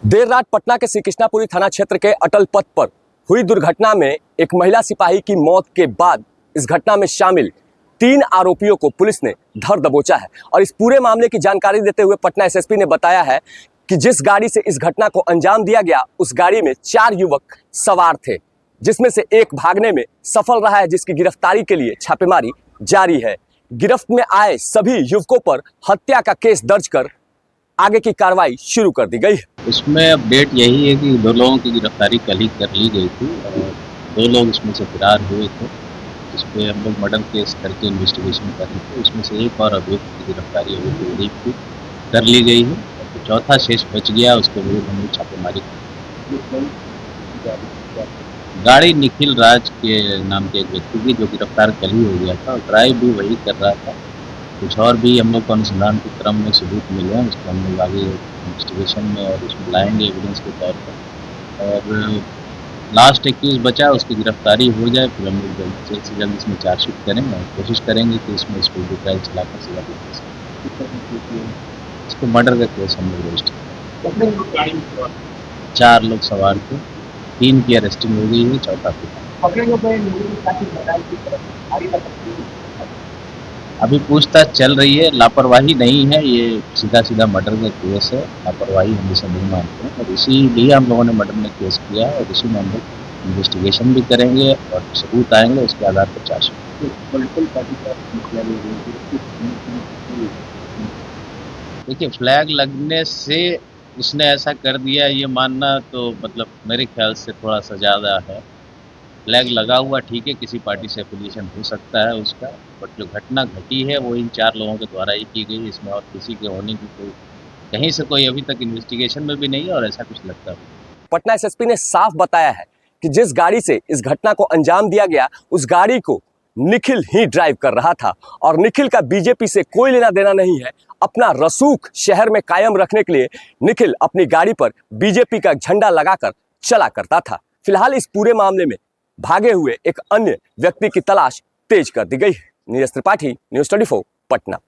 देर रात पटना के श्री कृष्णापुरी थाना क्षेत्र के अटल पथ पर हुई दुर्घटना में एक महिला सिपाही की मौत के बाद इस घटना में शामिल 3 आरोपियों को पुलिस ने धर दबोचा है। और इस पूरे मामले की जानकारी देते हुए पटना एसएसपी ने बताया है कि जिस गाड़ी से इस घटना को अंजाम दिया गया उस गाड़ी में 4 युवक सवार थे, जिसमें से एक भागने में सफल रहा है, जिसकी गिरफ्तारी के लिए छापेमारी जारी है। गिरफ्त में आए सभी युवकों पर हत्या का केस दर्ज कर आगे की कार्रवाई शुरू कर दी गई है। इसमें अपडेट यही है कि 2 लोगों की गिरफ्तारी कल ही कर ली गई थी और 2 लोग इसमें से फरार हुए थे, जिस पे हम लोग मर्डर केस करके इन्वेस्टिगेशन कर रहे थे। उसमें से एक और अभियुक्त की गिरफ्तारी अभी तरीक की कर ली गई है। तो चौथा शेष बच गया, उसके विरुद्ध हम लोग छापेमारी गाड़ी निखिल राज के नाम के एक व्यक्ति की, जो गिरफ्तार कल ही हो गया था और ड्राइव भी वही कर रहा था। कुछ और भी हम लोग को अनुसंधान के क्रम में सबूत मिले हैं, उसको हम लोग आगे इन्वेस्टिगेशन में और उसमें लाएंगे एविडेंस के तौर पर। और लास्ट एक्यूज बचा, उसकी गिरफ्तारी हो जाए फिर हम लोग जल्द से जल्द इसमें चार्जशीट करेंगे और कोशिश करेंगे कि इसमें इसको ट्रायल चलाकर सजा दी जा सके। इसको मर्डर का केस हम लोग रजिस्टर 4 लोग सवार थे, 3 की अरेस्टिंग हो गई है, चौथा अभी पूछताछ चल रही है। लापरवाही नहीं है, ये सीधा मर्डर का केस है। लापरवाही हम इसे नहीं मानते हैं और इसीलिए हम लोगों ने मर्डर में केस किया है और इसी में हम लोग इन्वेस्टिगेशन भी करेंगे और सबूत आएंगे उसके आधार पर चार्जशीट। देखिए, फ्लैग लगने से उसने ऐसा कर दिया ये मानना तो मतलब मेरे ख्याल से थोड़ा सा ज़्यादा है। फ्लैग लगा हुआ ठीक है, किसी पार्टी से एफिलिएशन हो सकता है उसका, बट जो घटना घटी है वो इन 4 लोगों के द्वारा ही की गई। इसमें और किसी के होने की कोई कहीं से कोई अभी तक इन्वेस्टिगेशन में भी नहीं है और ऐसा कुछ लगता भी। पटना एसएसपी ने साफ बताया है कि जिस गाड़ी से इस घटना को अंजाम दिया गया उस गाड़ी को निखिल ही ड्राइव कर रहा था और निखिल का बीजेपी से कोई लेना देना नहीं है। अपना रसूख शहर में कायम रखने के लिए निखिल अपनी गाड़ी पर बीजेपी का झंडा लगाकर चला करता था। फिलहाल इस पूरे मामले में भागे हुए एक अन्य व्यक्ति की तलाश तेज कर दी गई है। नीरज त्रिपाठी, न्यूज़ 24, पटना।